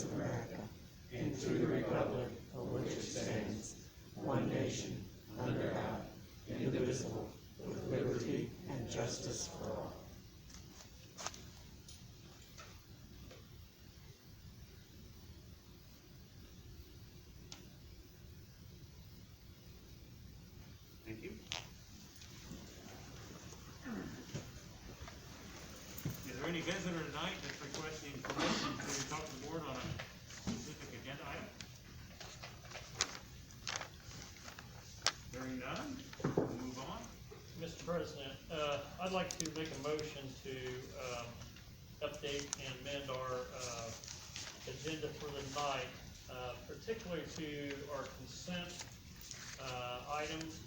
States of America and to the republic for which it stands, one nation, under God, indivisible, with liberty and justice for all. Thank you. Is there any visitor tonight that's requesting permission to talk to the board on a specific agenda item? Hearing none, we'll move on. Mr. President, I'd like to make a motion to update and amend our agenda for the night, particularly to our consent items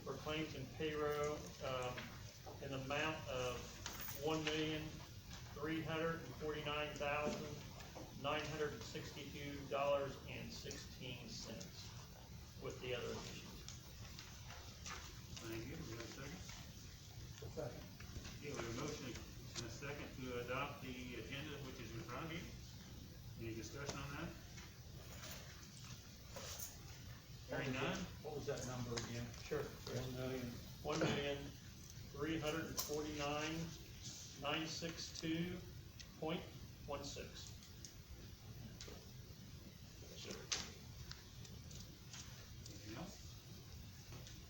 for claims and payroll in the amount of $1,342,962.16 with the other issues. Thank you. Do we have a second? Second. Okay, we have a motion and a second to adopt the agenda which is in front of you. Any discussion on that? Hearing none? What was that number again? Sure. 1,349,962.16. Sure. Anything else?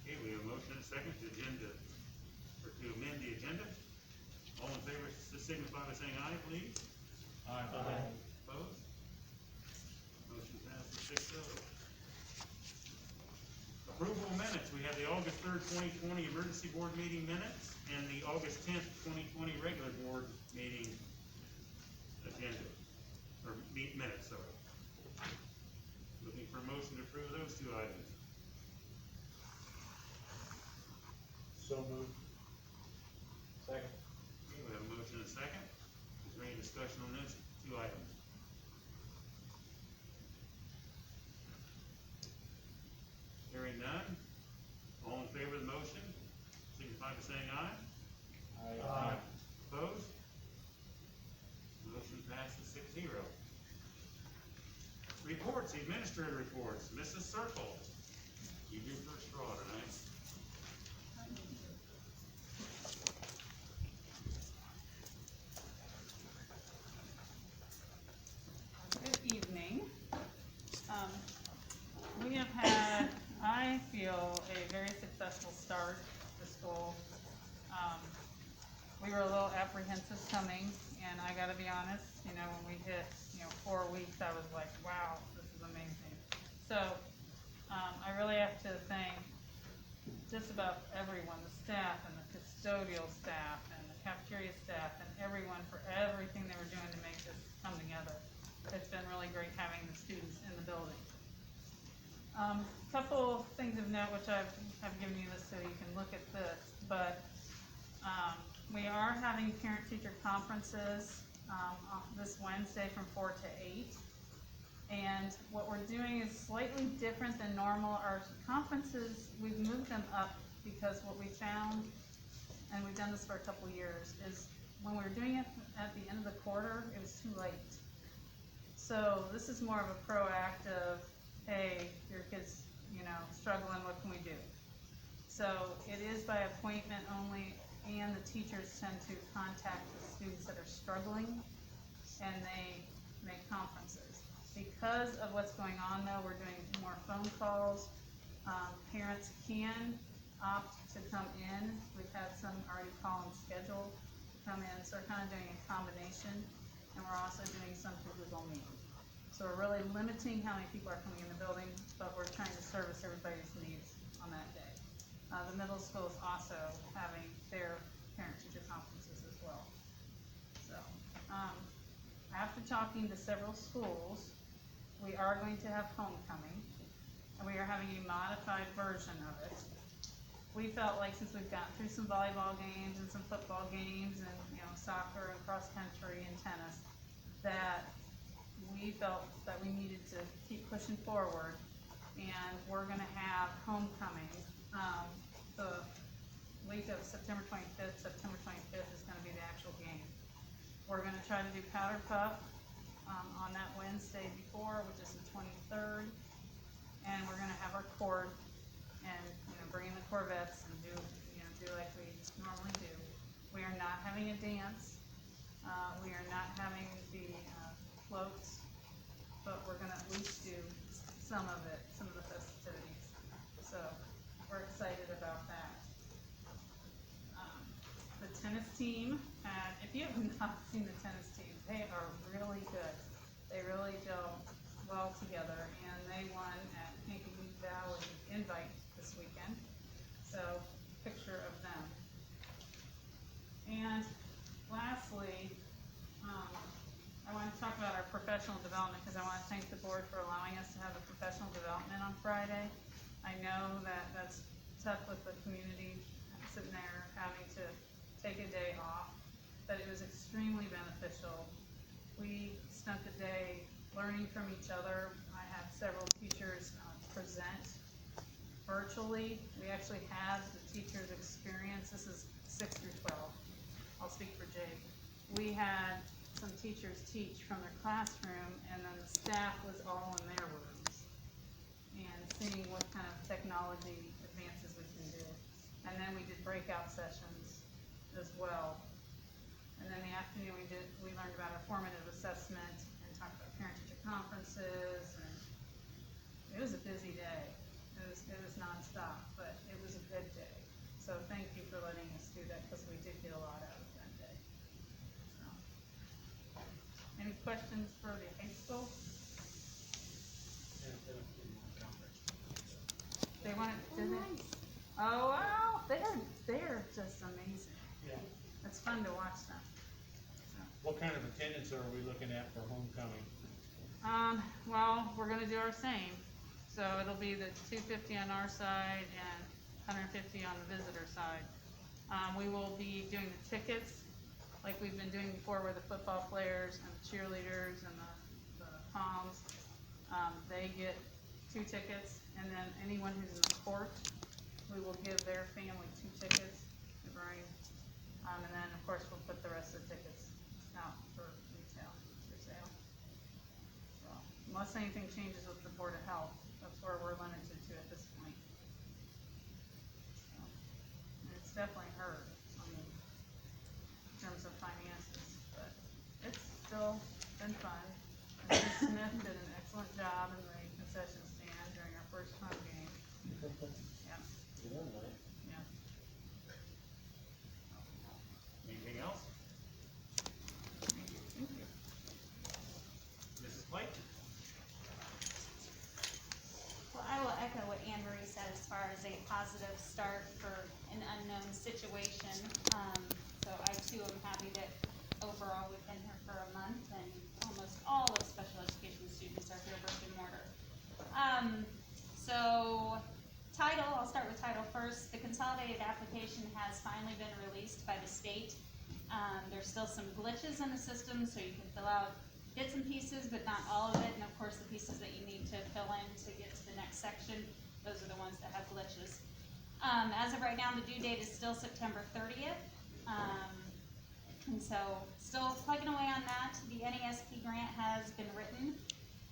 Okay, we have a motion and a second to agenda, or to amend the agenda. All in favor, signify by saying aye, please. Aye. Opposed? Motion passes 6-0. Approval of minutes. We have the August 3rd, 2020 emergency board meeting minutes and the August 10th, 2020 regular board meeting agenda, or minutes, sorry. Looking for a motion to approve those two items. So moved. Second. Okay, we have a motion and a second. Is there any discussion on those two items? Hearing none. All in favor of the motion, signify by saying aye. Aye. Opposed? Motion passes 6-0. Reports, the administrator reports. Mrs. Circle, you do first draw tonight. Good evening. We have had, I feel, a very successful start to school. We were a little apprehensive coming, and I gotta be honest, when we hit, 4 weeks, I was like, wow, this is amazing. So, I really have to thank just about everyone, the staff and the custodial staff and the cafeteria staff and everyone for everything they were doing to make this come together. It's been really great having the students in the building. Couple things of note, which I've given you this so you can look at this, but we are having parent-teacher conferences this Wednesday from 4 to 8. And what we're doing is slightly different than normal. Our conferences, we've moved them up because what we found, and we've done this for a couple years, is when we were doing it at the end of the quarter, it was too late. So this is more of a proactive, hey, your kid's, struggling, what can we do? So it is by appointment only, and the teachers tend to contact the students that are struggling, and they make conferences. Because of what's going on though, we're doing more phone calls. Parents can opt to come in. We've had some already call and schedule to come in, so we're kind of doing a combination, and we're also doing some through Google Meet. So we're really limiting how many people are coming in the building, but we're trying to service everybody's needs on that day. The middle school is also having their parent-teacher conferences as well. So, after talking to several schools, we are going to have homecoming, and we are having a modified version of it. We felt like since we've gotten through some volleyball games and some football games and soccer and cross country and tennis, that we felt that we needed to keep pushing forward, and we're going to have homecoming. The week of September 25th is going to be the actual game. We're going to try to do powder puff. on that Wednesday before, which is the 23rd. And we're gonna have our court and, bring in the Corvettes and do like we normally do. We are not having a dance. We are not having the floats, but we're gonna at least do some of it, some of the festivities. So we're excited about that. The tennis team, if you have not seen the tennis team, they are really good. They really gel well together, and they won at Kankakee Valley Invite this weekend. So, picture of them. And lastly, I want to talk about our professional development, because I want to thank the board for allowing us to have a professional development on Friday. I know that that's tough with the community sitting there having to take a day off, but it was extremely beneficial. We spent the day learning from each other. I had several teachers present virtually. We actually had the teachers experience. This is 6 through 12. I'll speak for Jake. We had some teachers teach from their classroom, and then the staff was all in their rooms and seeing what kind of technology advances we can do. And then we did breakout sessions as well. And then the afternoon we learned about our formative assessment and talked about parent-teacher conferences, and it was a busy day. It was nonstop, but it was a good day. So thank you for letting us do that, because we did get a lot out of that day. So, any questions for the high school? They want it, did they? Oh wow, they're just amazing. Yeah. It's fun to watch them. What kind of attendance are we looking at for homecoming? Well, we're gonna do our same. So it'll be the 250 on our side and 150 on the visitor side. We will be doing the tickets like we've been doing before, where the football players and the cheerleaders and the poms, they get 2 tickets, and then anyone who's in the court, we will give their family 2 tickets to bring. And then of course we'll put the rest of the tickets out for retail, for sale. So, unless anything changes with the Board of Health, that's where we're limited to at this point. So, and it's definitely hurt, in terms of finances, but it's still been fun. And Ms. Smith did an excellent job in the concession stand during our first home game. Yeah. Yeah. Anything else? Thank you. Mrs. Clayton? Well, I will echo what Anne Marie said as far as a positive start for an unknown situation. So I too am happy that overall we've been here for a month and almost all of special education students are here brick and mortar. So title, I'll start with title first. The consolidated application has finally been released by the state. There's still some glitches in the system, so you can fill out bits and pieces, but not all of it. And of course, the pieces that you need to fill in to get to the next section, those are the ones that have glitches. As of right now, the due date is still September 30th. And so, still plugging away on that. The NESP grant has been written,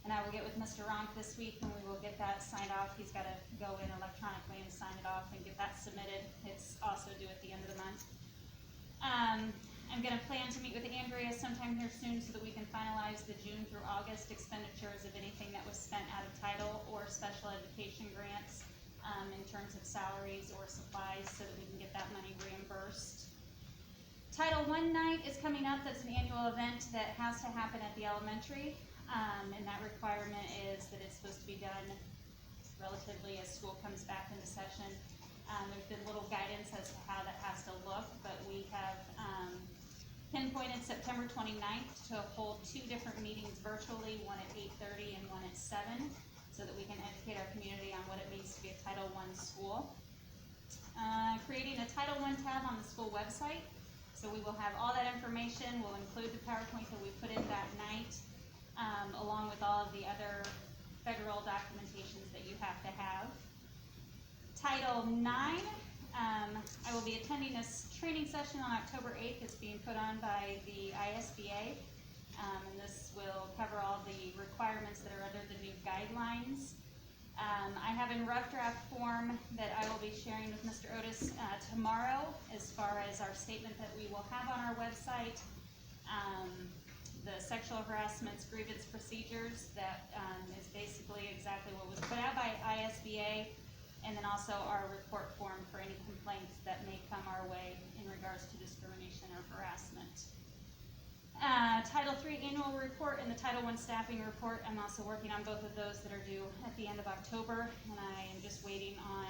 and I will get with Mr. Ronk this week, and we will get that signed off. He's got to go in electronically and sign it off and get that submitted. It's also due at the end of the month. I'm going to plan to meet with Andrea sometime here soon so that we can finalize the June through August expenditures of anything that was spent out of title or special education grants in terms of salaries or supplies, so that we can get that money reimbursed. Title I night is coming up. That's an annual event that has to happen at the elementary, and that requirement is that it's supposed to be done relatively as school comes back into session. There's been little guidance as to how that has to look, but we have pinpointed September 29th to hold 2 different meetings virtually, one at 8:30 and one at 7, so that we can educate our community on what it means to be a Title I school. Creating a Title I tab on the school website. So we will have all that information. We'll include the PowerPoint that we put in that night, along with all of the other federal documentations that you have to have. Title IX, I will be attending this training session on October 8th. It's being put on by the ISBA. and this will cover all the requirements that are under the new guidelines. I have in rough draft form that I will be sharing with Mr. Otis tomorrow as far as our statement that we will have on our website. The sexual harassment grievance procedures that is basically exactly what was put out by ISBA, and then also our report form for any complaints that may come our way in regards to discrimination or harassment. Title III annual report and the Title I staffing report, I'm also working on both of those that are due at the end of October, and I am just waiting on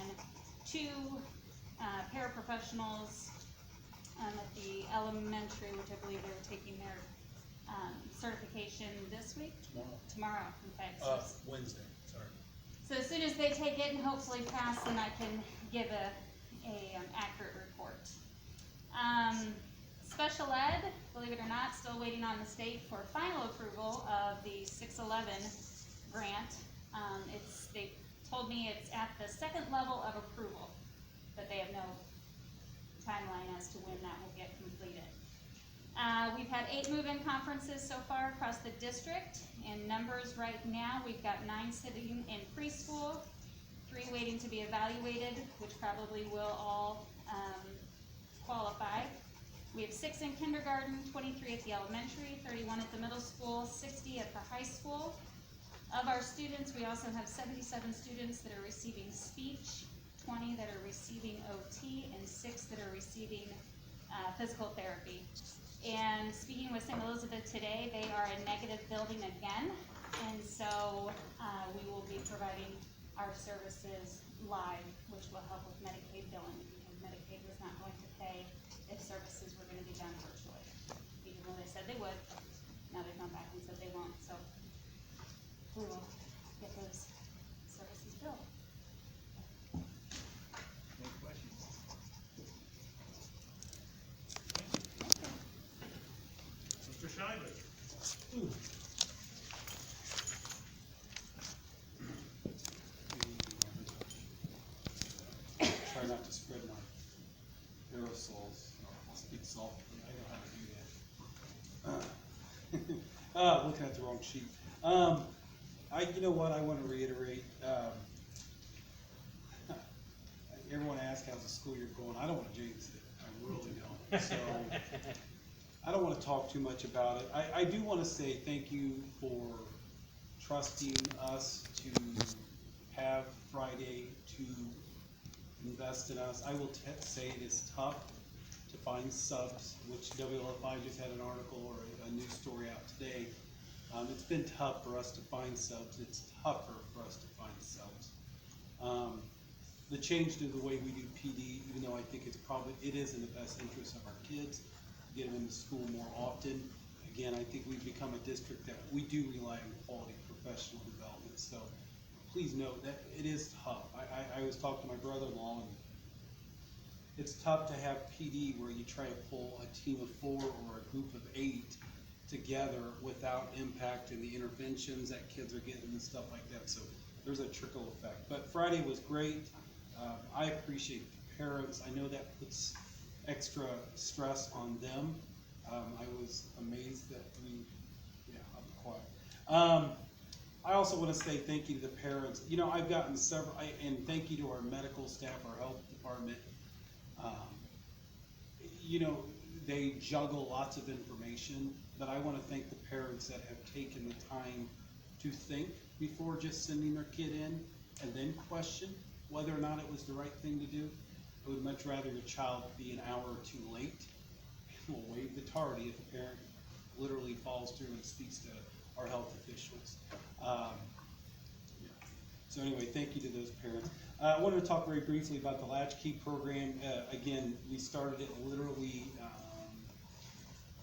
2 paraprofessionals at the elementary, which I believe they were taking their certification this week? Tomorrow, in fact. Wednesday, sorry. So as soon as they take it and hopefully pass, then I can give a accurate report. Special ed, believe it or not, still waiting on the state for final approval of the 611 grant. They told me it's at the 2nd level of approval, but they have no timeline as to when that will get completed. We've had 8 move-in conferences so far across the district. In numbers right now, we've got 9 sitting in preschool, 3 waiting to be evaluated, which probably will all qualify. We have 6 in kindergarten, 23 at the elementary, 31 at the middle school, 60 at the high school. Of our students, we also have 77 students that are receiving speech, 20 that are receiving OT, and 6 that are receiving physical therapy. And speaking with St. Elizabeth today, they are a negative building again, and so we will be providing our services live, which will help with Medicaid billing, because Medicaid was not going to pay if services were going to be done virtually. Even though they said they would, now they've gone back and said they won't, so we will get those services billed. Any questions? Mr. Scheidler? Try not to spread my aerosols. I'll speak softly. I know how to do that. Looking at the wrong sheet. You know what? I want to reiterate. Everyone asks how's the school year going. I don't want to jinx it. I really don't. So I don't want to talk too much about it. I do want to say thank you for trusting us to have Friday to invest in us. I will say it is tough to find subs, which WLFI just had an article or a news story out today. It's been tough for us to find subs. It's tougher for us to find subs. The change to the way we do PD, even though I think it is in the best interest of our kids, get them into school more often. Again, I think we've become a district that we do rely on quality professional development. So please note that it is tough. I was talking to my brother-in-law, and it's tough to have PD where you try to pull a team of 4 or a group of 8 together without impacting the interventions that kids are getting and stuff like that. So there's a trickle effect. But Friday was great. I appreciate the parents. I know that puts extra stress on them. I was amazed that I'll be quiet. I also want to say thank you to the parents. You know, I've gotten several, and thank you to our medical staff, our health department. You know, they juggle lots of information, but I want to thank the parents that have taken the time to think before just sending their kid in and then question whether or not it was the right thing to do. I would much rather your child be an hour or 2 late. We'll waive the tardy if a parent literally falls through and speaks to our health officials. So anyway, thank you to those parents. I wanted to talk very briefly about the Latchkey program. Again, we started it literally,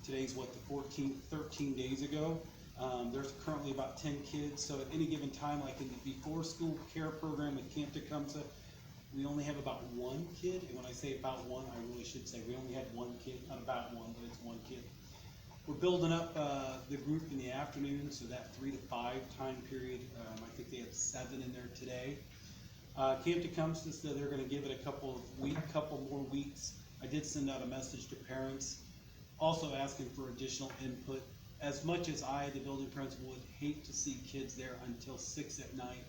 today's what, the 14th, 13 days ago. There's currently about 10 kids, so at any given time, like in the before school care program at Camp Tecumseh, we only have about 1 kid, and when I say about 1, I really should say we only had 1 kid, not about 1, but it's 1 kid. We're building up the group in the afternoon, so that 3 to 5 time period, I think they have 7 in there today. Camp Tecumseh said they're going to give it a couple more weeks. I did send out a message to parents, also asking for additional input. as much as I, the building principal, would hate to see kids there until 6 at night,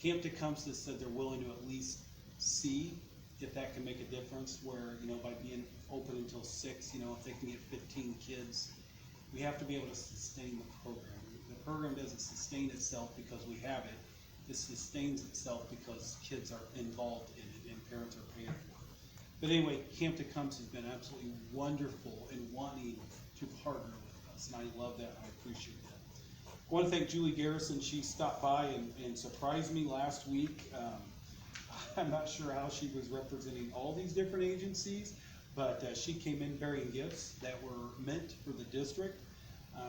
Camp Tecumseh said they're willing to at least see if that can make a difference, where, you know, by being open until 6, you know, if they can get 15 kids, we have to be able to sustain the program. The program doesn't sustain itself because we have it. It sustains itself because kids are involved in it and parents are paying for it. But anyway, Camp Tecumseh has been absolutely wonderful in wanting to partner with us, and I love that, and I appreciate that. I want to thank Julie Garrison. She stopped by and surprised me last week. I'm not sure how she was representing all these different agencies, but she came in bearing gifts that were meant for the district.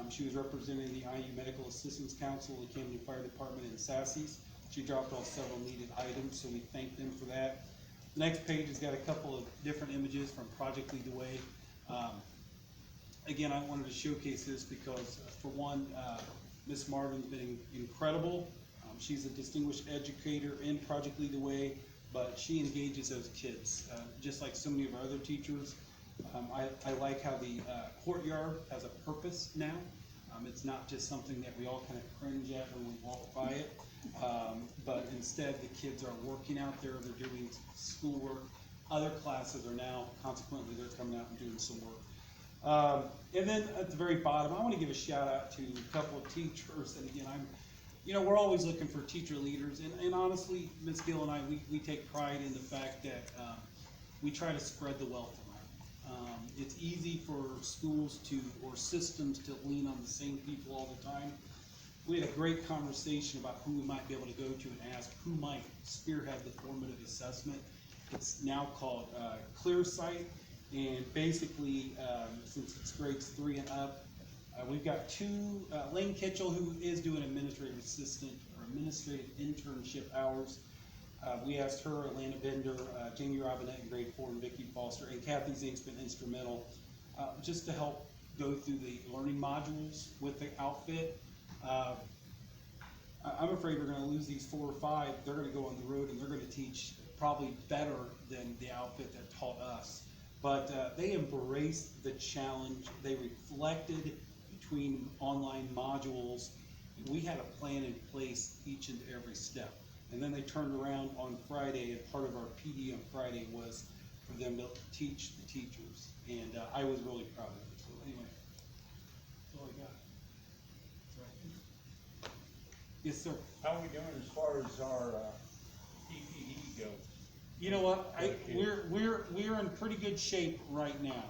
She was representing the IU Medical Assistance Council, the Camden Fire Department, and Sassy's. She dropped off several needed items, so we thank them for that. The next page has got a couple of different images from Project Lead the Way. Again, I wanted to showcase this because, for one, Miss Marvin's been incredible. She's a distinguished educator in Project Lead the Way, but she engages those kids, just like so many of our other teachers. I like how the courtyard has a purpose now. It's not just something that we all kind of cringe at when we walk by it, but instead the kids are working out there, they're doing schoolwork. Other classes are now, consequently, they're coming out and doing some work. And then at the very bottom, I want to give a shout out to a couple of teachers. And again, we're always looking for teacher leaders. And honestly, Ms. Gill and I, we take pride in the fact that we try to spread the wealth around. It's easy for schools or systems to lean on the same people all the time. We had a great conversation about who we might be able to go to and ask who might spearhead the formative assessment. It's now called ClearSight. And basically, since it's grades 3 and up, we've got Lane Kitchell, who is doing administrative assistant or administrative internship hours. We asked her, Alana Bender, Jamie Robinette in grade 4, and Vicki Foster, and Kathy Zink's been instrumental just to help go through the learning modules with the outfit. I'm afraid we're going to lose these 4 or 5. They're going to go on the road and they're going to teach probably better than the outfit that taught us. But they embraced the challenge. They reflected between online modules. We had a plan in place each and every step. And then they turned around on Friday, and part of our PD on Friday was for them to teach the teachers. And I was really proud of it. So anyway, that's all I got. Yes, sir. How are we doing as far as our PPE goes? You know what? We're in pretty good shape right now.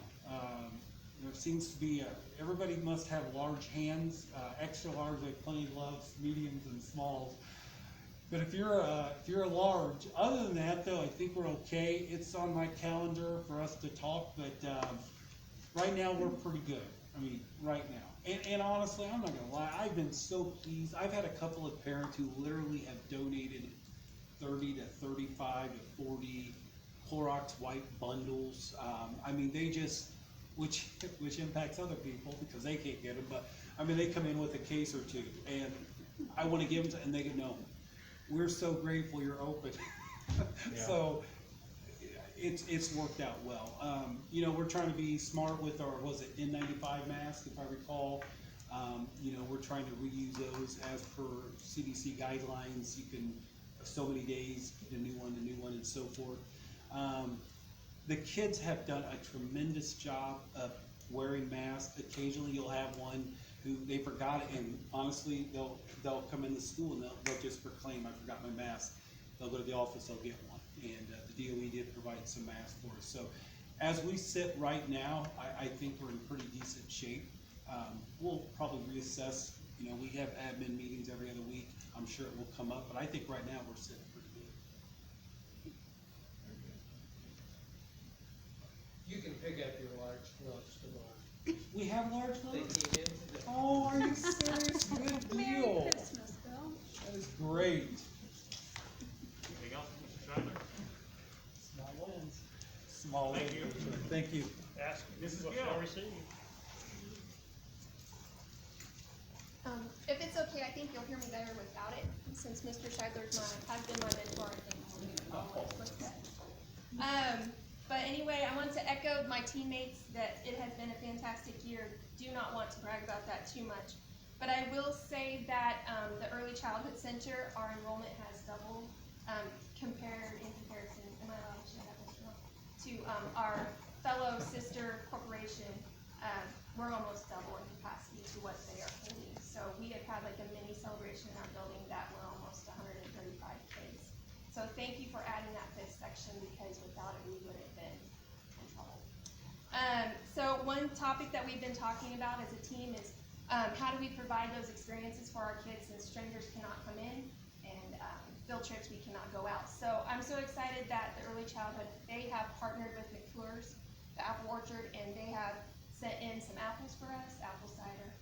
There seems to be everybody must have large hands, extra large, like plenty of gloves, mediums and smalls. But if you're a large, other than that though, I think we're okay. It's on my calendar for us to talk, but right now we're pretty good. I mean, right now. And honestly, I'm not gonna lie, I've been so pleased. I've had a couple of parents who literally have donated 30 to 35 to 40 Clorox wipe bundles. I mean, they just, which impacts other people because they can't get them, but I mean, they come in with a case or two, and I want to give them to, and they go, no, we're so grateful you're open. Yeah. So it's worked out well. We're trying to be smart with our, was it N95 mask, if I recall. We're trying to reuse those as per CDC guidelines. You can, so many days, get a new one, and so forth. The kids have done a tremendous job of wearing masks. Occasionally you'll have one who they forgot it, and honestly, they'll come into school and they'll just proclaim, I forgot my mask. They'll go to the office, they'll get one. And the DOE did provide some masks for us. So as we sit right now, I think we're in pretty decent shape. We'll probably reassess. We have admin meetings every other week. I'm sure it will come up, but I think right now we're sitting pretty good. You can pick up your large gloves tomorrow. We have large They gloves? came in today. Oh, are you serious? Good Merry deal. Christmas, Bill. That is great. Anything else, Mr. Schuyler? Small wins. Small Thank wins. you. Thank you. Ask Mrs. what Gill. shall receive. If it's okay, I think you'll hear me better without it, since Mr. Scheidler's has been my mentor, I think. What's that? But anyway, I want to echo my teammates that it has been a fantastic year. Do not want to brag about that too much. But I will say that the Early Childhood Center, our enrollment has doubled in comparison, am I allowed to share that, Mr. Long? To our fellow sister corporation. We're almost double in capacity to what they are holding. So we have had like a mini celebration in our building that we're almost 135 kids. So thank you for adding that fifth section, because without it, we would have been in trouble. So one topic that we've been talking about as a team is how do we provide those experiences for our kids, since strangers cannot come in and field trips, we cannot go out. So I'm so excited that the Early Childhood, they have partnered with McClure's, the Apple Orchard, and they have sent in some apples for us, apple cider,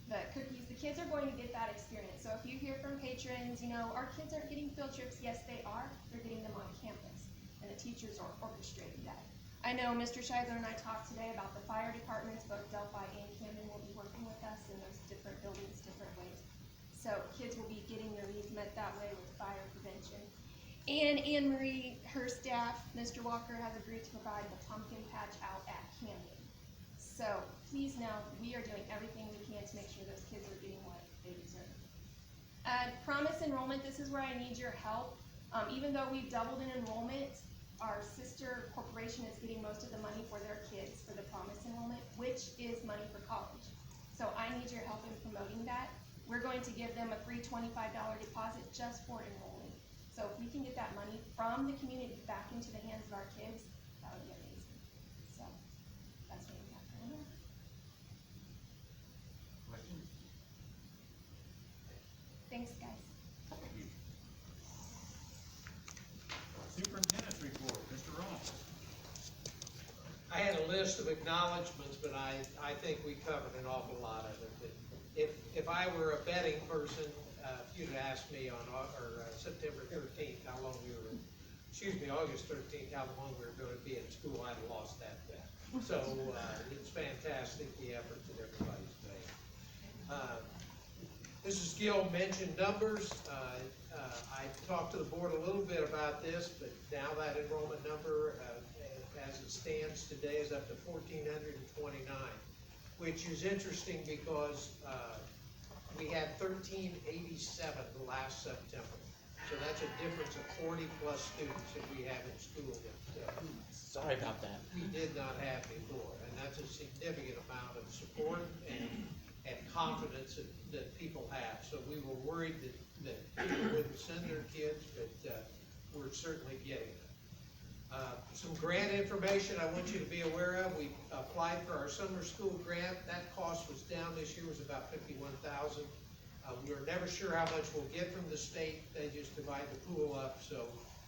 the cookies. The kids are going to get that experience. So if you hear from patrons, you know, our kids aren't getting field trips, yes they are, they're getting them on campus, and the teachers are orchestrating that. I know Mr. Scheidler and I talked today about the fire departments, both Delphi and Camden will be working with us in those different buildings, different ways. So kids will be getting their needs met that way with fire prevention. And Anne Marie, her staff, Mr. Walker, has agreed to provide the pumpkin patch out at Camden. So please know we are doing everything we can to make sure those kids are getting what they deserve. Promise enrollment, this is where I need your help. Even though we've doubled in enrollment, our sister corporation is getting most of the money for their kids for the Promise enrollment, which is money for college. So I need your help in promoting that. We're going to give them a free $25 deposit just for enrolling. So if we can get that money from the community back into the hands of our kids, that would be amazing. So that's what we got going on. Questions? Thanks, guys. Superintendent's report, Mr. Ross. I had a list of acknowledgements, but I think we covered an awful lot of it. If I were a betting person, if you'd asked me on September 13th how long we were, August 13th, how long we were going to be in school, I'd have lost that bet. So it's fantastic, the effort that everybody's made. Mrs. Gill mentioned numbers. I talked to the board a little bit about this, but now that enrollment number, as it stands today, is up to 1,429, which is interesting because we had 1,387 last September. So that's a difference of 40 plus students that we have in school that Sorry about that. we did not have before. And that's a significant amount of support and confidence that people have. So we were worried that people wouldn't send their kids, but we're certainly getting it. Some grant information I want you to be aware of. We applied for our summer school grant. That cost was down this year, was about $51,000. We were never sure how much we'll get from the state. They just divide the pool up,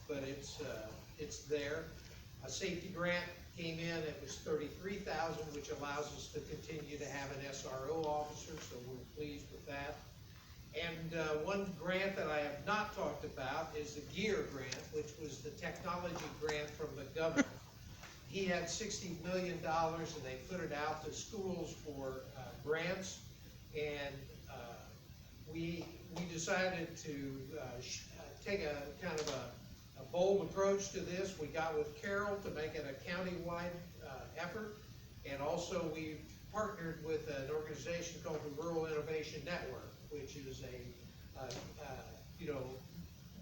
but it's there. A safety grant came in. It was $33,000, which allows us to continue to have an SRO officer, so we're pleased with that. And one grant that I have not talked about is the GEAR grant, which was the technology grant from the governor. He had $60 million, and they put it out to schools for grants. And we decided to take a kind of a bold approach to this. We got with Carroll to make it a county-wide effort, and also we partnered with an organization called the Rural Innovation Network, which is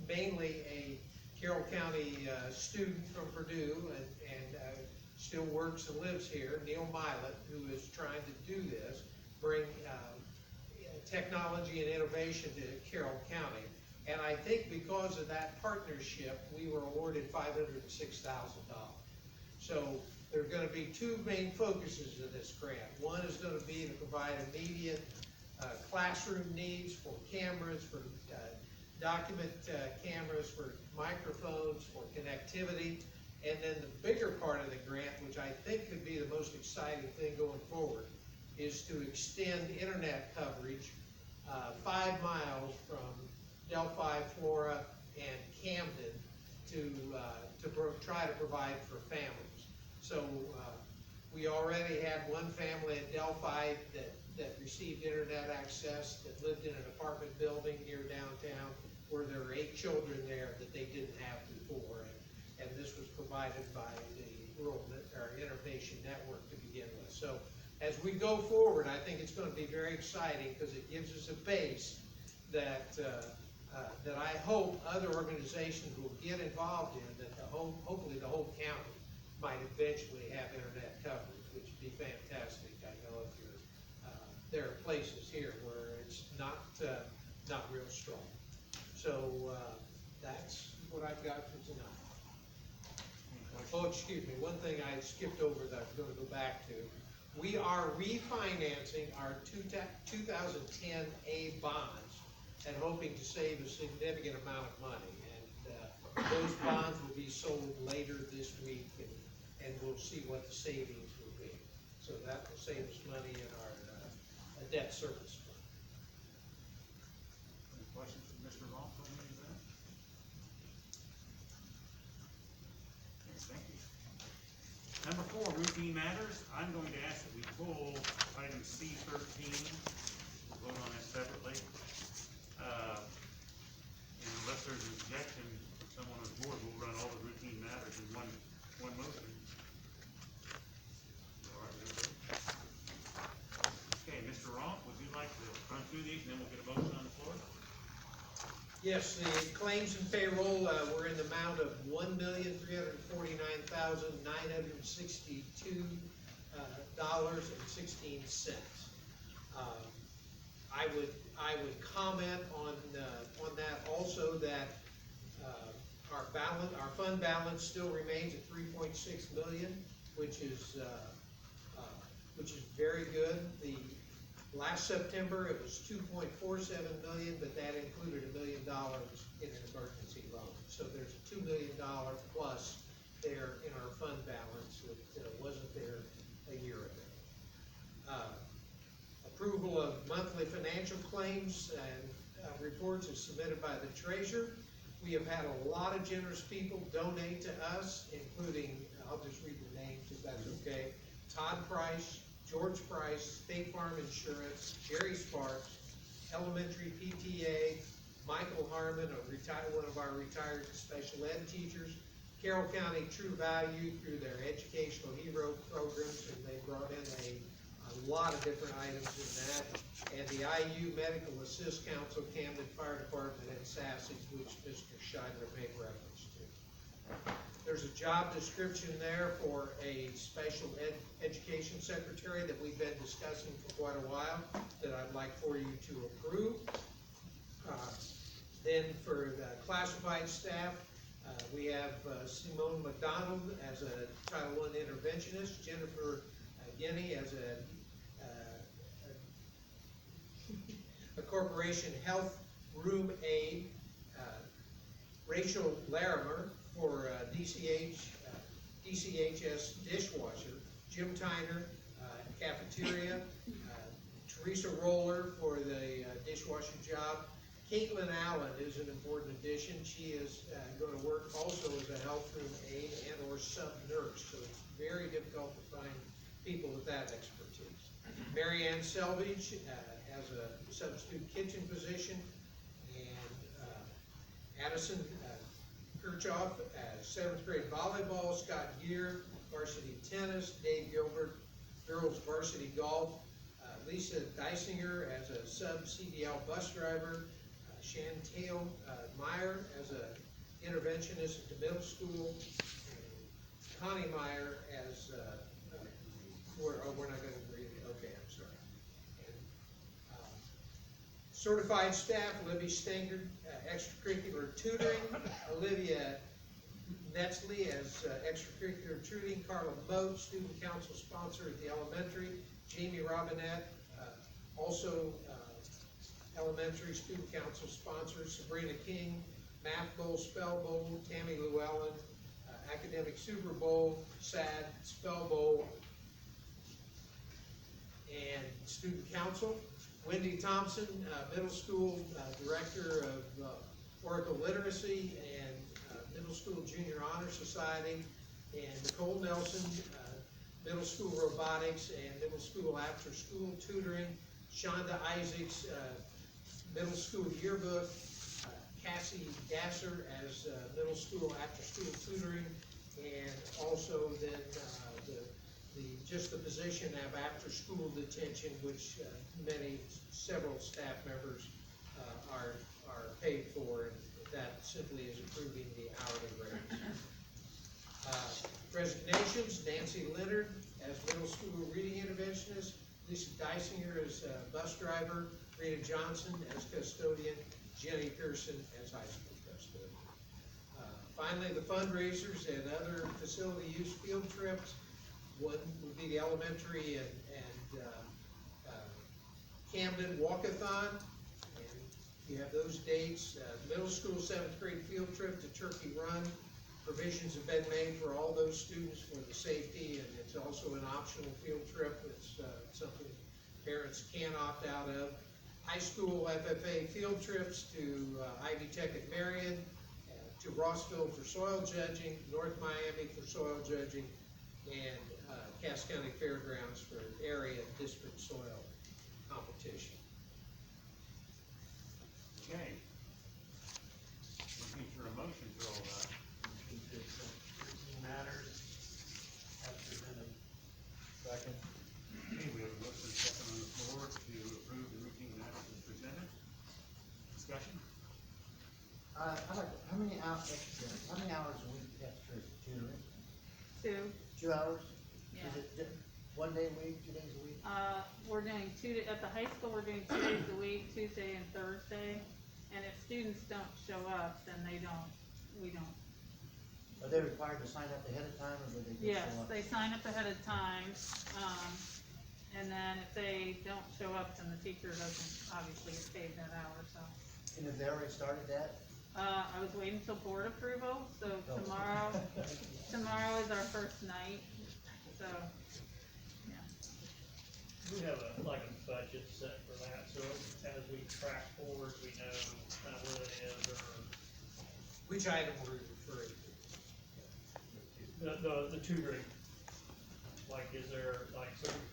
mainly a Carroll County student from Purdue and still works and lives here, Neil Milet, who is trying to do this, bring technology and innovation to Carroll County. And I think because of that partnership, we were awarded $506,000. So there are going to be two main focuses of this grant. One is going to be to provide immediate classroom needs for cameras, for document cameras, for microphones, for connectivity. And then the bigger part of the grant, which I think could be the most exciting thing going forward, is to extend internet coverage 5 miles from Delphi, Flora, and Camden to try to provide for families. So we already had one family at Delphi that received internet access, that lived in an apartment building near downtown, where there were 8 children there that they didn't have before. and this was provided by the Innovation Network to begin with. So as we go forward, I think it's going to be very exciting because it gives us a base that that I hope other organizations will get involved in, that hopefully the whole county might eventually have internet coverage, which would be fantastic. I know if you're, there are places here where it's not real strong. So that's what I've got for tonight. Oh, excuse me, one thing I skipped over that I'm going to go back to. We are refinancing our 2010 A bonds and hoping to save a significant amount of money. And those bonds will be sold later this week, and we'll see what the savings will be. So that will save us money in our debt service fund. Any questions from Mr. Roth on any of that? Yes, thank you. Number 4, routine matters. I'm going to ask that we pull item C13. We'll vote on that separately. And unless there's an objection from someone on the board, we'll run all the routine matters in one motion. All right, everybody? Okay, Mr. Roth, would you like to run through these, and then we'll get a motion on the floor? Yes, the claims and payroll were in the amount of $1,349,962.16. I would comment on that also, that our fund balance still remains at $3.6 million, which is very good. The last September it was $2.47 million, but that included $1 million in an emergency loan. So there's a $2 million plus there in our fund balance that wasn't there a year ago. Approval of monthly financial claims and reports is submitted by the treasurer. We have had a lot of generous people donate to us, including, I'll just read the names if that's okay: Todd Price, George Price, State Farm Insurance, Jerry Sparks, Elementary PTA, Michael Harmon, one of our retired special ed teachers, Carroll County True Value through their Educational Hero programs, and they brought in a lot of different items in that, and the IU Medical Assist Council, Camden Fire Department, and Sassage, which Mr. Scheidler made reference to. There's a job description there for a special education secretary that we've been discussing for quite a while that I'd like for you to approve. Then for the classified staff, we have Simone McDonald as a Title I interventionist, Jennifer Guinea as a corporation health room aide, Rachel Larimer for DCHS dishwasher, Jim Tyner, cafeteria, Teresa Roller for the dishwasher job. Caitlin Allen is an important addition. She is going to work also as a health room aide and or sub-nurse, so it's very difficult to find people with that expertise. Mary Ann Selvage has a substitute kitchen position, and Addison Kirchhoff as 7th grade volleyball, Scott Gear varsity tennis, Dave Gilbert girls varsity golf, Lisa Deisinger as a sub-CDL bus driver, Chantel Meyer as a interventionist at the middle school, and Connie Meyer as we're not going to read it. Okay, I'm sorry. And, certified staff: Libby Stankard, extracurricular tutoring, Olivia Netzley as extracurricular tutoring, Carla Moat, student council sponsor at the elementary, Jamie Robinette, also elementary student council sponsor, Sabrina King, Math Bowl, Spell Bowl, Tammy Llewellyn, Academic Super Bowl, SAD, Spell Bowl, and student council. Wendy Thompson, middle school director of Oracle Literacy and Middle School Junior Honor Society, and Nicole Nelson, middle school robotics and middle school after school tutoring, Shonda Isaacs, middle school yearbook, Cassie Gasser as middle school after-school tutoring, and also then just the position of after-school detention, which several staff members are paid for, and that simply is approving the hourly rate. Resignations: Nancy Leonard as middle school reading interventionist, Lisa Dysinger as bus driver, Rita Johnson as custodian, Jenny Pearson as high school custodian. Finally, the fundraisers and other facility use field trips. One would be the elementary and Camden Walkathon. And you have those dates. Middle school 7th grade field trip to Turkey Run. Provisions have been made for all those students for the safety, and it's also an optional field trip. It's something parents can opt out of. High school FFA field trips to Ivy Tech at Marion, to Rossville for soil judging, North Miami for soil judging, and Cass County Fairgrounds for area district soil competition. Okay. Looking for a motion for all that. Matters as presented. Second. Okay, we have a motion and a second on the floor to approve the routine matters as presented. Discussion? I'd like, how many hours a week extra tutoring? 2, 2 hours? yeah. Is it 1 day a week, 2 days a week? We're doing at the high school, we're doing 2 days a week, Tuesday and Thursday. And if students don't show up, then we don't. Are they required to sign up ahead of time, or do they just Yes, show up? they sign up ahead of time, and then if they don't show up, then the teacher doesn't obviously get paid that hour, so. And have they already started that? I was waiting till board approval, so Oh. tomorrow is our first night, so, yeah. We have a budget set for that, so as we track forward, we know kind of where it is, or Which item were you referring to? the tutoring. Like, is there,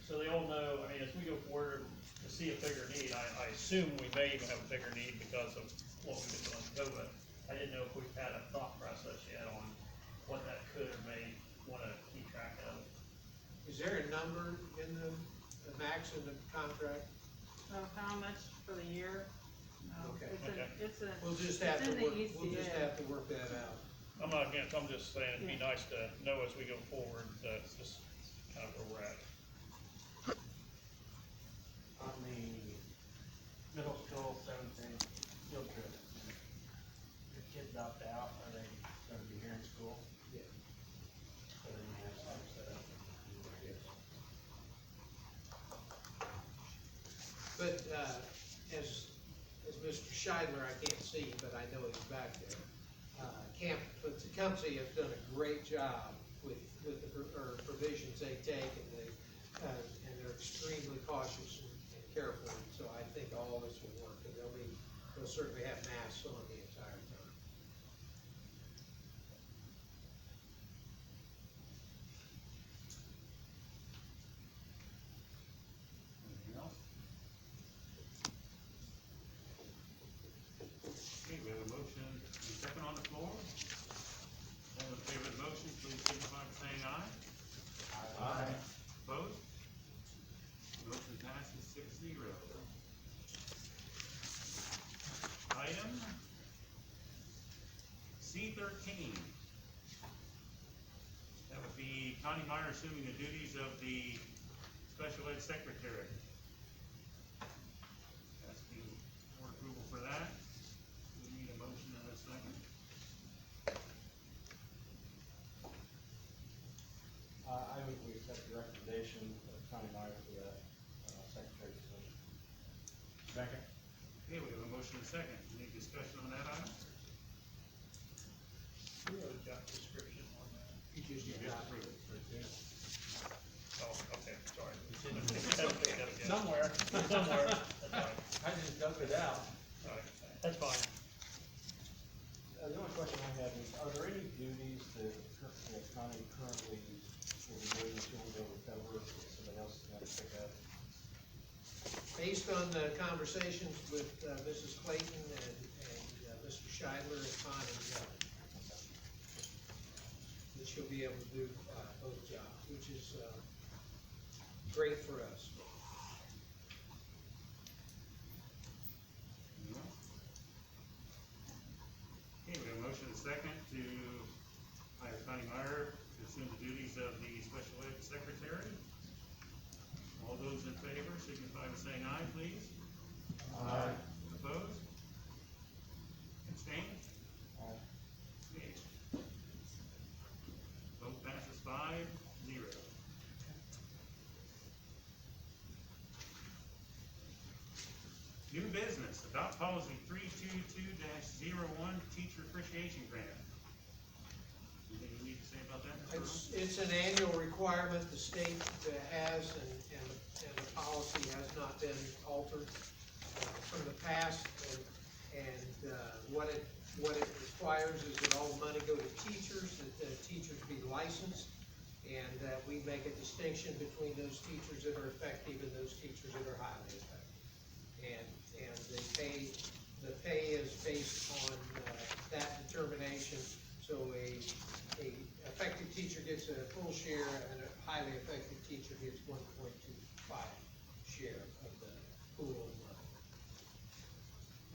so they all know, I mean, as we go forward to see a bigger need, I assume we may even have a bigger need because of what we've been doing with COVID. I didn't know if we've had a thought process yet on what that could or may wanna keep track of. Is there a number in the max in the contract? So how much for the year? No, Okay. it's a, We'll just it's have to in the work, we'll just ECA. have to work that out. I'm not against, I'm just saying it'd be Yeah. nice to know as we go forward, that's just kind of where we're at. On the middle school 7th grade field trip, your kids opt out, are they gonna be here in school? Yeah. So then you have some set up. But, as Mr. Scheidler, I can't see, but I know he's back there. But the company has done a great job with the provisions they take, and they're extremely cautious and careful. So I think all this will work, and they'll certainly have masks on the entire time. Anything else? Okay, we have a motion and a second on the floor. All in favor of the motion, please signify by saying aye. Aye. Opposed? Motion passes 6-0. Item C13. That would be Connie Meyer assuming the duties of the special ed secretary. Asking for approval for that. We need a motion and a second. I would accept the recommendation of Connie Meyer for that secretary position. Second. Okay, we have a motion and a second. Any discussion on that item? We have a job description on that. You just You got just approved it. Oh, okay, sorry. Somewhere. Somewhere, that's right, I just dug it out. all right, that's fine. The only question I have is, are there any duties that Connie currently will be doing until we go recover, that somebody else is going to pick up? Based on the conversations with Mrs. Clayton and Mr. Scheidler and Connie, that she'll be able to do, both jobs, which is, great for us. Okay, we have a motion and a second to hire Connie Meyer to assume the duties of the special ed secretary. All those in favor signify by saying aye, please. Aye. Opposed? Abstained? Okay. Vote passes 5-0. New business, adopt policy 322-01, teacher appreciation grant. Anything you need to say about that, Mr. Earl? It's an annual requirement the state has, and the policy has not been altered from the past. And what it requires is that all the money go to teachers, that the teachers be licensed, and that we make a distinction between those teachers that are effective and those teachers that are highly effective. And the pay is based on that determination. So a effective teacher gets a full share, and a highly effective teacher gets 1.25 share of the pool of money.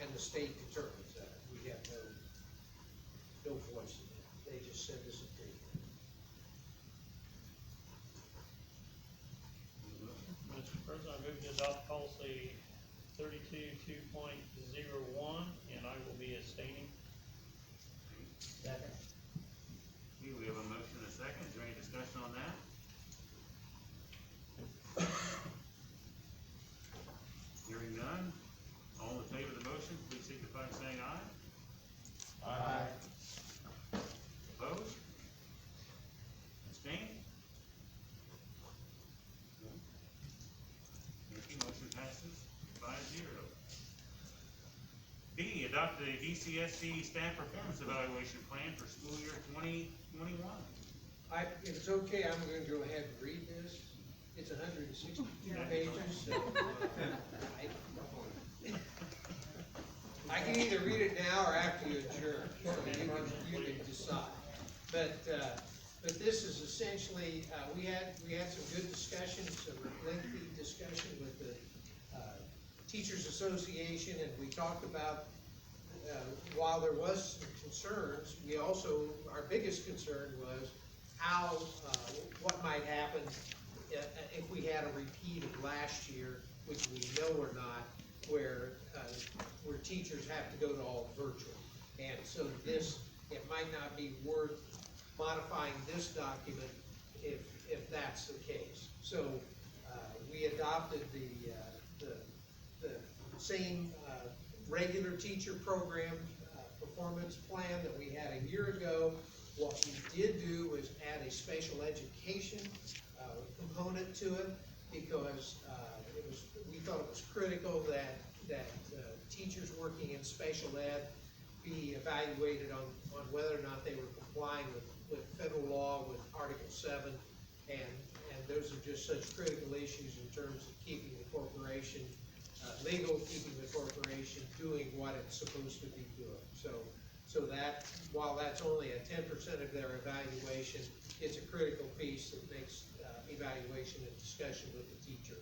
And the state determines that. We have no voice in it. They just send us a fee. Mr. President, I move to adopt policy 32.2.01, and I will be abstaining. Second. Okay, we have a motion and a second. Is there any discussion on that? Hearing none. All in favor of the motion, please signify by saying aye. Aye. Opposed? Abstained? Okay, motion passes 5-0. B, adopt the DCSC staff performance evaluation plan for school year 2021. If it's okay, I'm gonna go ahead and read this. It's 162 pages, so, I can either read it now or after you adjourn, so you can decide. But this is essentially, we had some good discussion, some lengthy discussion with the Teachers Association, and we talked about, while there was some concerns, we also, our biggest concern was how, what might happen if we had a repeat of last year, which we know or not, where teachers have to go to all virtual. And so it might not be worth modifying this document if that's the case. So, we adopted the same regular teacher program performance plan that we had a year ago. What we did do was add a special education component to it, because we thought it was critical that teachers working in special ed be evaluated on whether or not they were complying with federal law, with Article 7, and those are just such critical issues in terms of keeping the corporation legal, keeping the corporation doing what it's supposed to be doing. So that, while that's only a 10% of their evaluation, it's a critical piece that makes evaluation and discussion with the teacher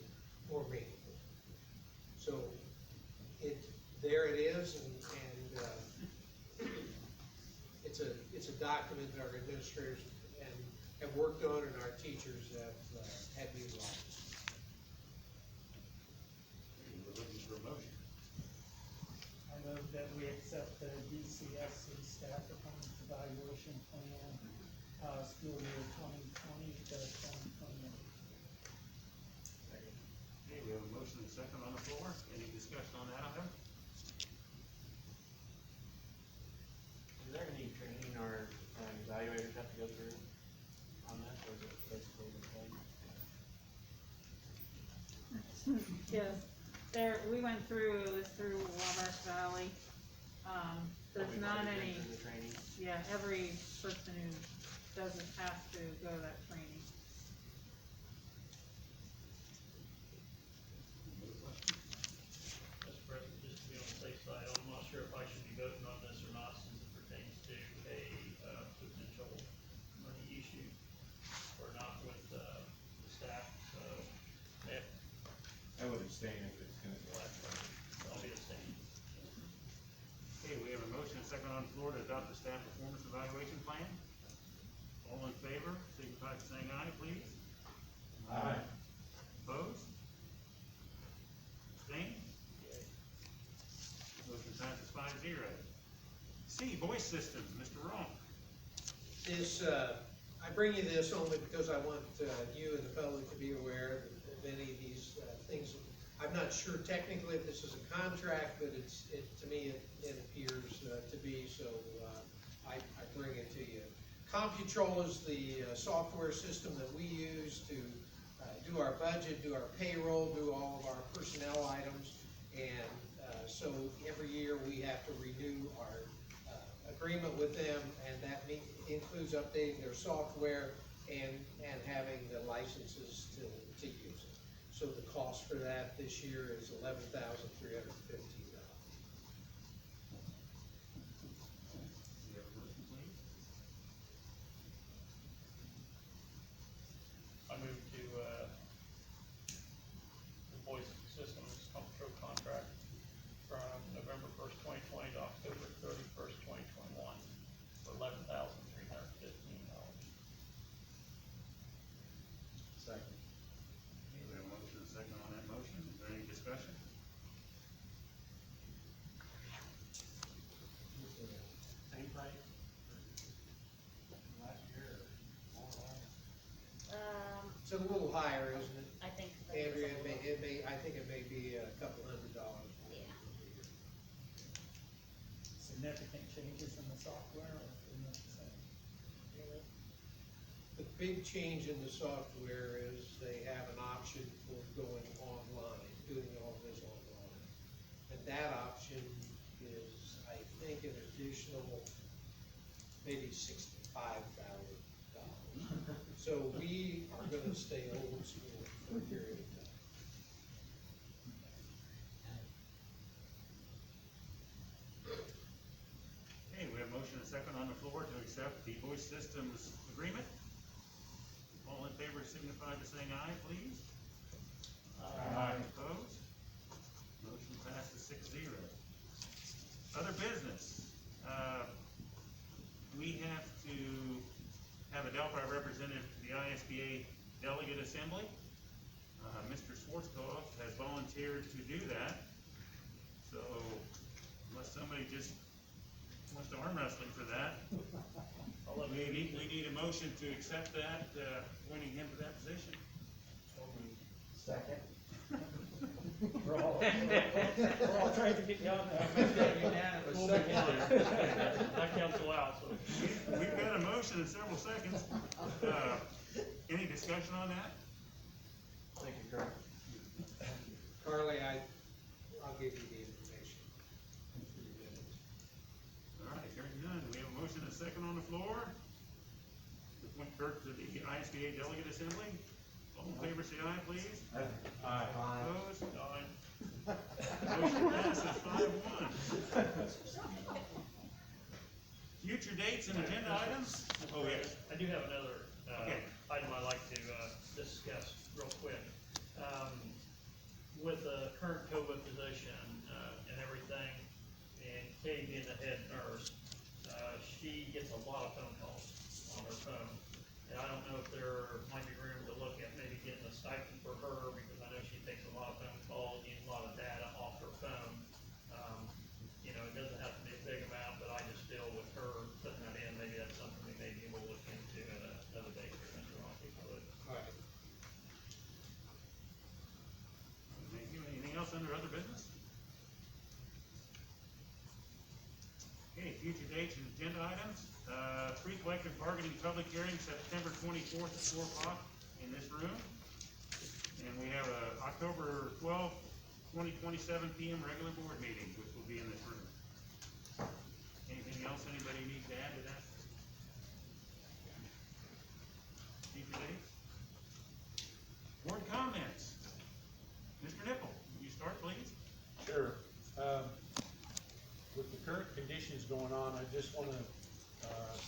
more meaningful. So there it is, and it's a document that our administrators have worked on and our teachers have utilized. We're looking for a motion. I move that we accept the DCSC staff performance evaluation plan, school year 2020 to 2021. Okay, we have a motion and a second on the floor. Any discussion on that item? Is there any training our evaluators have to go through on that, or is it basically the same? Yes, we went through Wabash Valley. There's not any, The training? yeah, every person who does it has to go to that training. Mr. President, just to be on the safe side, I'm not sure if I should be voting on this or not, floor to adopt the staff performance evaluation plan. All in favor, signify by saying aye, please. Aye. Opposed? Abstained? Motion passes 5-0. C, voice systems, Mr. Ron. I bring you this only because I want you and the public to be aware of any of these things. I'm not sure technically if this is a contract, but to me, it appears to be, so I bring it to you. Computrol is the software system that we use to do our budget, do our payroll, do all of our personnel items, and so every year we have to renew our agreement with them, and that includes updating their software and having the licenses to use it. So the cost for that this year is $11,315. You have a motion, please? I move to, the voice systems control contract from November 1st, 2020 to October 31st, 2021 for $11,315. Second. Okay, we have a motion and a second on that motion. Is there any discussion? Same price? Last year or more last? It's a little higher, isn't it? I think. Andrea, I think it may be a couple $100. Yeah. Significant changes in the software or pretty much the same? The big change in the software is they have an option for going online, doing all this online. And that option is, I think, an additional maybe $65,000. So we are gonna stay old school for a period of time. Okay, we have a motion and a second on the floor to accept the voice systems agreement. All in favor signify by saying aye, please. Aye. Opposed? Motion passes 6-0. Other business, we have to have a Delphi representative to the ISBA delegate assembly. Mr. Schwarzkopf has volunteered to do that. So unless somebody just wants to arm wrestling for that, we need a motion to accept that, appointing him to that position. Second. We're all trying to get you on there. We'll be fine. That cancel out, so. We've got a motion in several seconds. Any discussion on that? Thank you, Kurt. Carly, I'll give you the information. All right, hearing none, we have a motion and a second on the floor. To appoint Kurt to the ISBA delegate assembly. All in favor, say aye, please. Aye. Opposed? Motion passes 5-1. Future dates and agenda items? Oh, yes. I do have another, Okay. item I'd like to, discuss real quick. With the current COVID position, and everything, and Kay being the head nurse, she gets a lot of phone calls on her phone. And I don't know if there might be room to look at maybe getting a stipend for her, because I know she takes a lot of phone calls, needs a lot of data off her phone. It doesn't have to be a big amount, but I just feel with her putting that in, maybe that's something we maybe will look into at another date here, Mr. Ron, if you would. All right. Thank you. Anything else under other business? Okay, future dates and agenda items. Pre-collective bargaining public hearing, September 24th at 4 o'clock in this room. And we have a October 12th, 2027 PM regular board meeting, which will be in this room. Anything else anybody needs to add to that? Future dates? Board comments. Mr. Nipple, will you start, please? Sure. With the current conditions going on, I just wanna,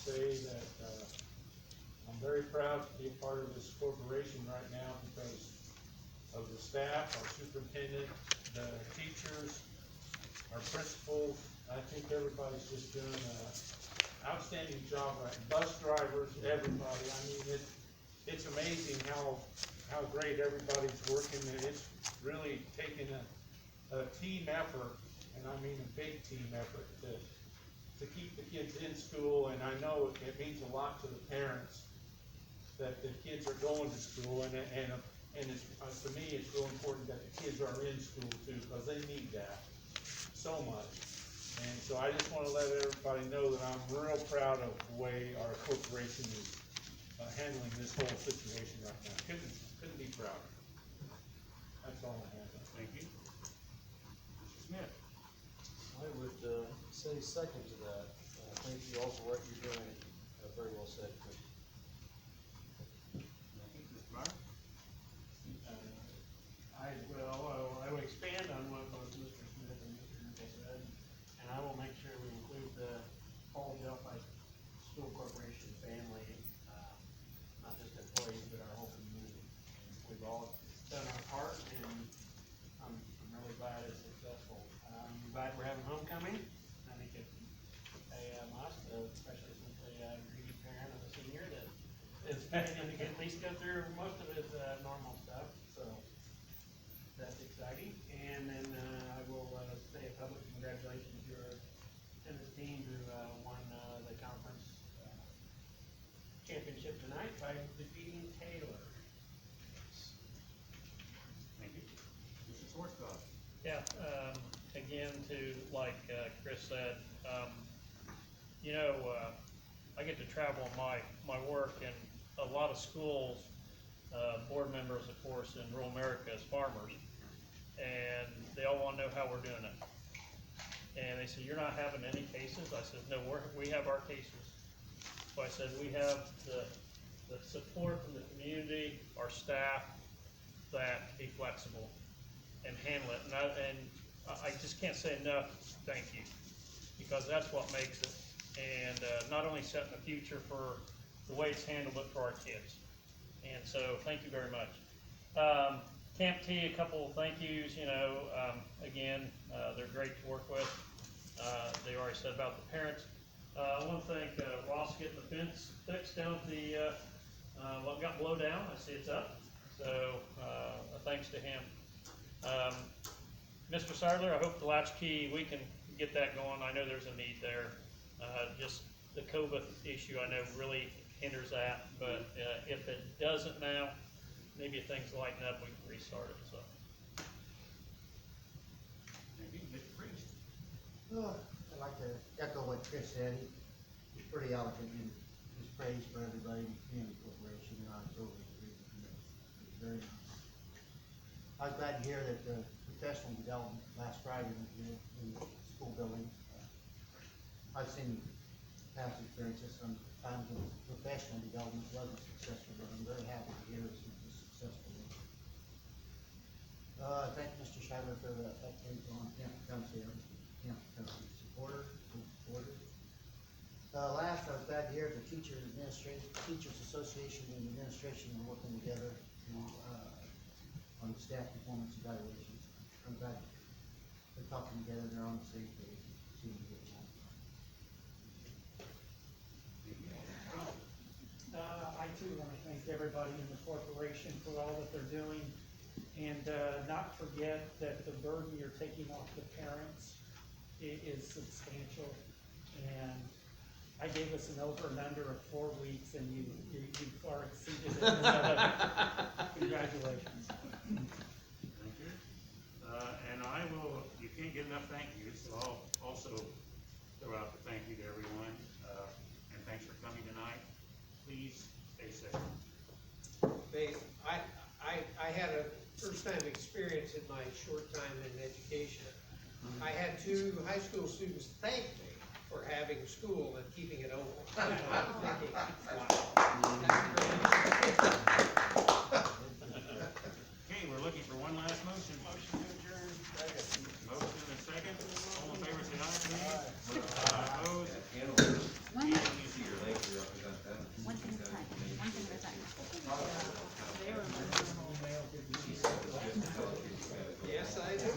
say that, I'm very proud to be a part of this corporation right now because of the staff, our superintendent, the teachers, our principals, I think everybody's just doing an outstanding job, right? Bus drivers, everybody, I mean, it's amazing how great everybody's working, and it's really taking a team effort, and I mean a big team effort to keep the kids in school, and I know it means a lot to the parents that the kids are going to school, and it's, to me, it's real important that the kids are in school too, because they need that so much. And so I just wanna let everybody know that I'm real proud of the way our corporation is handling this whole situation right now. Couldn't be prouder. That's all I have. Thank you. Mr. Smith? I would say second to that. Thank you all for what you're doing. Very well said, Chris. Thank you. Mr. Meyer? I will expand on what both Mr. Smith and Mr. Nickel said, and I will make sure we include the whole Delphi School Corporation family, not just employees, but our whole community. We've all done our part, and I'm really glad it's successful. I'm glad we're having homecoming. I think it's a must, especially since a greedy parent of a senior that is planning to at least go through most of his normal stuff, so that's exciting. And then I will say a public congratulations to our tennis team who won the conference championship tonight by defeating Taylor. Thank you. Mr. Schwarzkopf? Yeah, again, like Chris said, I get to travel my work, and a lot of schools, board members, of course, in rural America as farmers, and they all want to know how we're doing it. And they said, "You're not having any cases?" I said, "No, we have our cases." So I said, "We have the support from the community, our staff, that can be flexible and handle it." And I just can't say enough thank you, because that's what makes it. And not only setting the future for the way it's handled, but for our kids. And so, thank you very much. Camp T, a couple of thank yous, again, they're great to work with. They already said about the parents. I want to thank Ross getting the fence fixed down at the, what got blown down. I see it's up. So, thanks to him. Mr. Seidler, I hope the latchkey, we can get that going. I know there's a need there. Just the COVID issue, I know, really hinders that, but if it doesn't now, maybe if things lighten up, we can restart it, so. Thank you. Mr. Priest? I'd like to echo what Chris said. He's pretty eloquent in his praise for everybody in the community corporation, and I totally agree with him. It's very nice. I was glad to hear that the professional development last Friday in the school building. I've seen past experiences, sometimes the professional development wasn't successful, but I'm very happy to hear it was successful. Thank you, Mr. Scheidler, for the update on Camp Country supporter. Last, I was glad to hear the Teachers Association and administration are working together on staff performance evaluations. I'm glad they're talking together, they're on the same page, seeing to get along. I too want to thank everybody in the corporation for all that they're doing, and not forget that the burden you're taking off the parents is substantial. And I gave us an over and under of 4 weeks, and you far exceeded it. Congratulations. Thank you. And I will, you can't get enough thank yous, so I'll also throw out the thank you to everyone, and thanks for coming tonight. Please stay safe. I had a first-time experience in my short time in education. I had 2 high school students thank me for having school and keeping it open. I'm thinking, wow, that's great. Okay, we're looking for one last motion. Motion to adjourn. Motion and a second. All in favor, say aye, please. Opposed? Meeting is here. One thing at a time, one thing at a time. Yes, I do.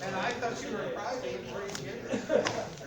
And I thought you were private before you get there.